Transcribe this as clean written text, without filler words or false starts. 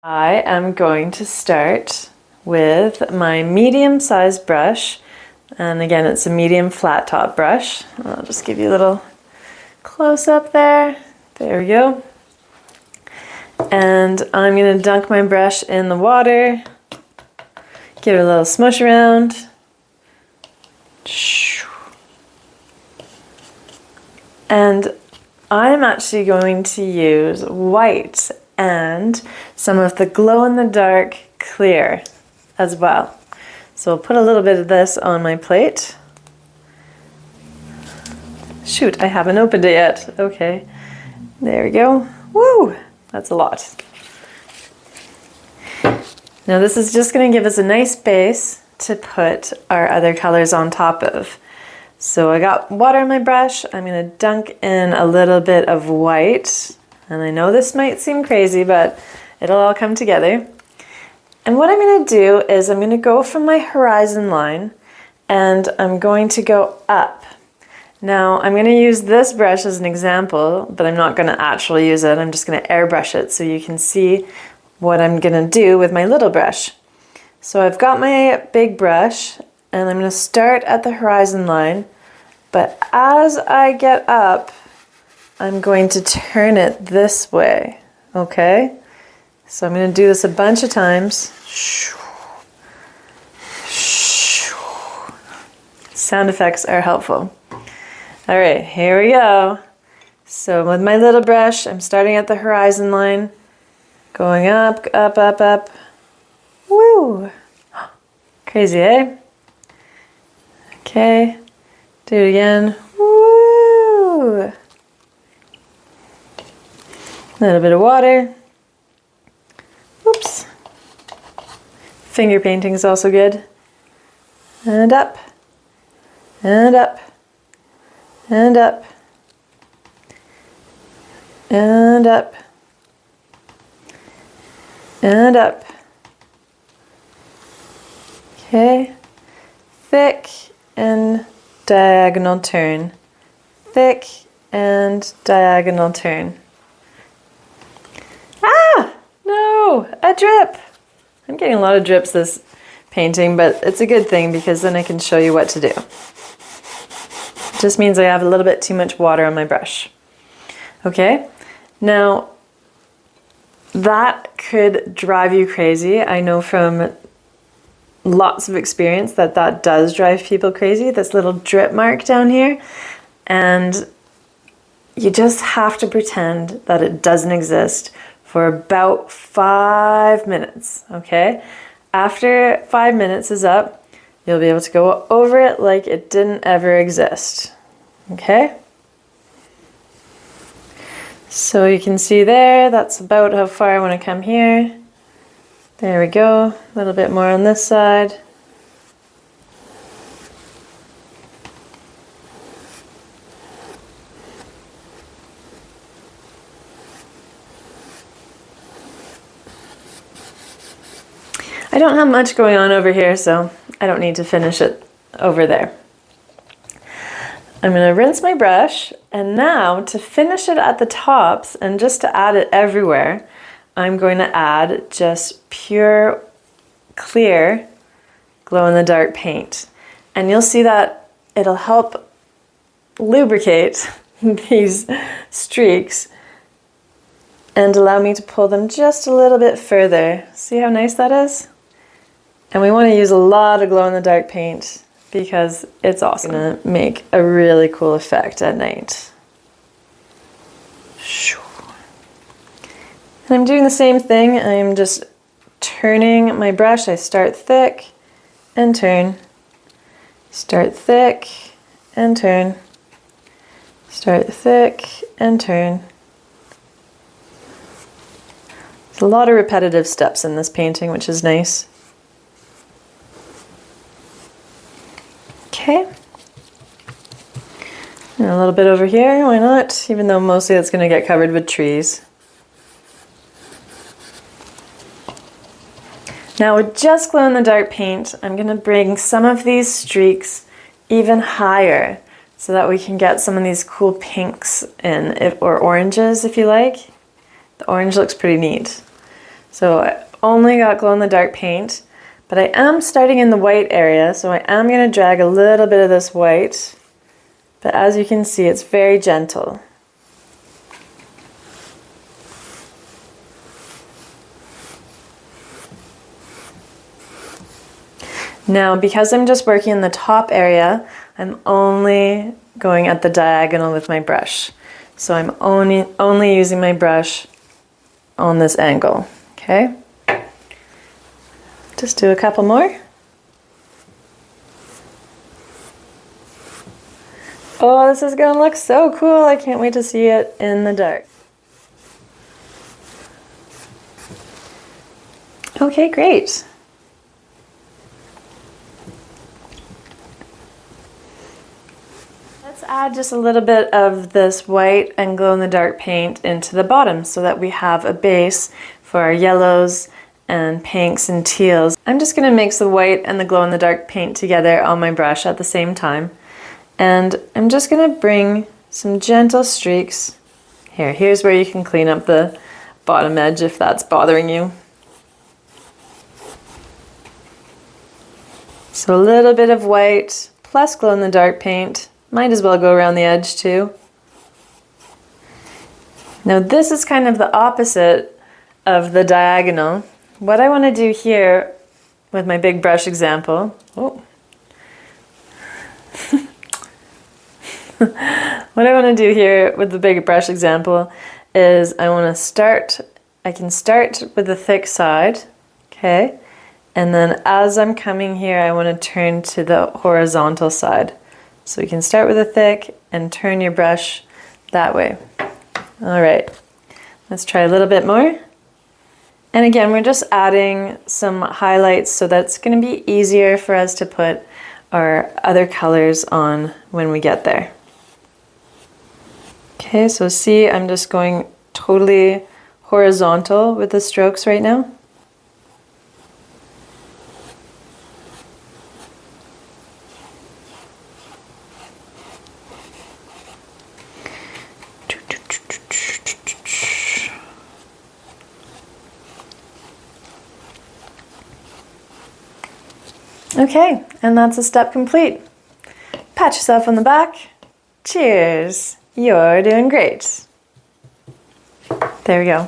I am going to start with my medium-sized brush, and again it's a medium flat top brush. I'll just give you a little close-up there. There we go. And I'm going to dunk my brush in the water, give it a little smush around. And I'm actually going to use white and some of the glow-in-the-dark clear as well. So I'll put a little bit of this on my plate. Shoot, I haven't opened it yet. Okay, there we go. Woo, that's a lot. Now this is just going to give us a nice base to put our other colors on top of. So I got water in my brush. I'm going to dunk in a little bit of white. And I know this might seem crazy, but it'll all come together. And what I'm going to do is I'm going to go from my horizon line and I'm going to go up. Now I'm going to use this brush as an example, but I'm not going to actually use it. I'm just going to airbrush it so you can see what I'm going to do with my little brush. So I've got my big brush and I'm going to start at the horizon line, but as I get up, I'm going to turn it this way, okay? So I'm going to do this a bunch of times. Sound effects are helpful. All right, here we go. So with my little brush, I'm starting at the horizon line, going up, up, up, up. Woo! Crazy, eh? Okay, do it again. Woo! A little bit of water. Oops. Finger painting is also good. And up. And up. And up. And up. And up. Okay. Thick and diagonal turn. Thick and diagonal turn. Ah! No! A drip! I'm getting a lot of drips this painting, but it's a good thing because then I can show you what to do. It just means I have a little bit too much water on my brush. Okay? Now, that could drive you crazy. I know from lots of experience that that does drive people crazy, this little drip mark down here. And you just have to pretend that it doesn't exist for about 5 minutes, okay? After 5 minutes is up, you'll be able to go over it like it didn't ever exist, okay? So you can see there, that's about how far I want to come here. There we go, a little bit more on this side. I don't have much going on over here, so I don't need to finish it over there. I'm going to rinse my brush, and now to finish it at the tops and just to add it everywhere, I'm going to add just pure clear glow-in-the-dark paint. And you'll see that it'll help lubricate these streaks and allow me to pull them just a little bit further. See how nice that is? And we want to use a lot of glow-in-the-dark paint because it's awesome. It's gonna make a really cool effect at night. And I'm doing the same thing. I'm just turning my brush. I start thick and turn. Start thick and turn. Start thick and turn. There's a lot of repetitive steps in this painting, which is nice. Okay, and a little bit over here, why not? Even though mostly it's going to get covered with trees. Now with just glow-in-the-dark paint, I'm going to bring some of these streaks even higher so that we can get some of these cool pinks in, or oranges if you like. The orange looks pretty neat. So I only got glow-in-the-dark paint, but I am starting in the white area, so I am going to drag a little bit of this white, but as you can see, it's very gentle. Now, because I'm just working in the top area, I'm only going at the diagonal with my brush. So I'm only using my brush on this angle, okay? Just do a couple more. Oh, this is gonna look so cool. I can't wait to see it in the dark. Okay, great. Let's add just a little bit of this white and glow-in-the-dark paint into the bottom so that we have a base for our yellows and pinks and teals. I'm just going to mix the white and the glow-in-the-dark paint together on my brush at the same time. And I'm just going to bring some gentle streaks. Here's where you can clean up the bottom edge if that's bothering you. So a little bit of white plus glow-in-the-dark paint. Might as well go around the edge too. Now this is kind of the opposite of the diagonal. What I want to do here with my big brush example, what I want to do here with the big brush example is I can start with the thick side, okay? And then as I'm coming here, I want to turn to the horizontal side. So you can start with a thick and turn your brush that way. All right, let's try a little bit more. And again, we're just adding some highlights so that's going to be easier for us to put our other colors on when we get there. Okay, so see, I'm just going totally horizontal with the strokes right now. Okay, and that's a step complete. Pat yourself on the back. Cheers, you're doing great. There we go.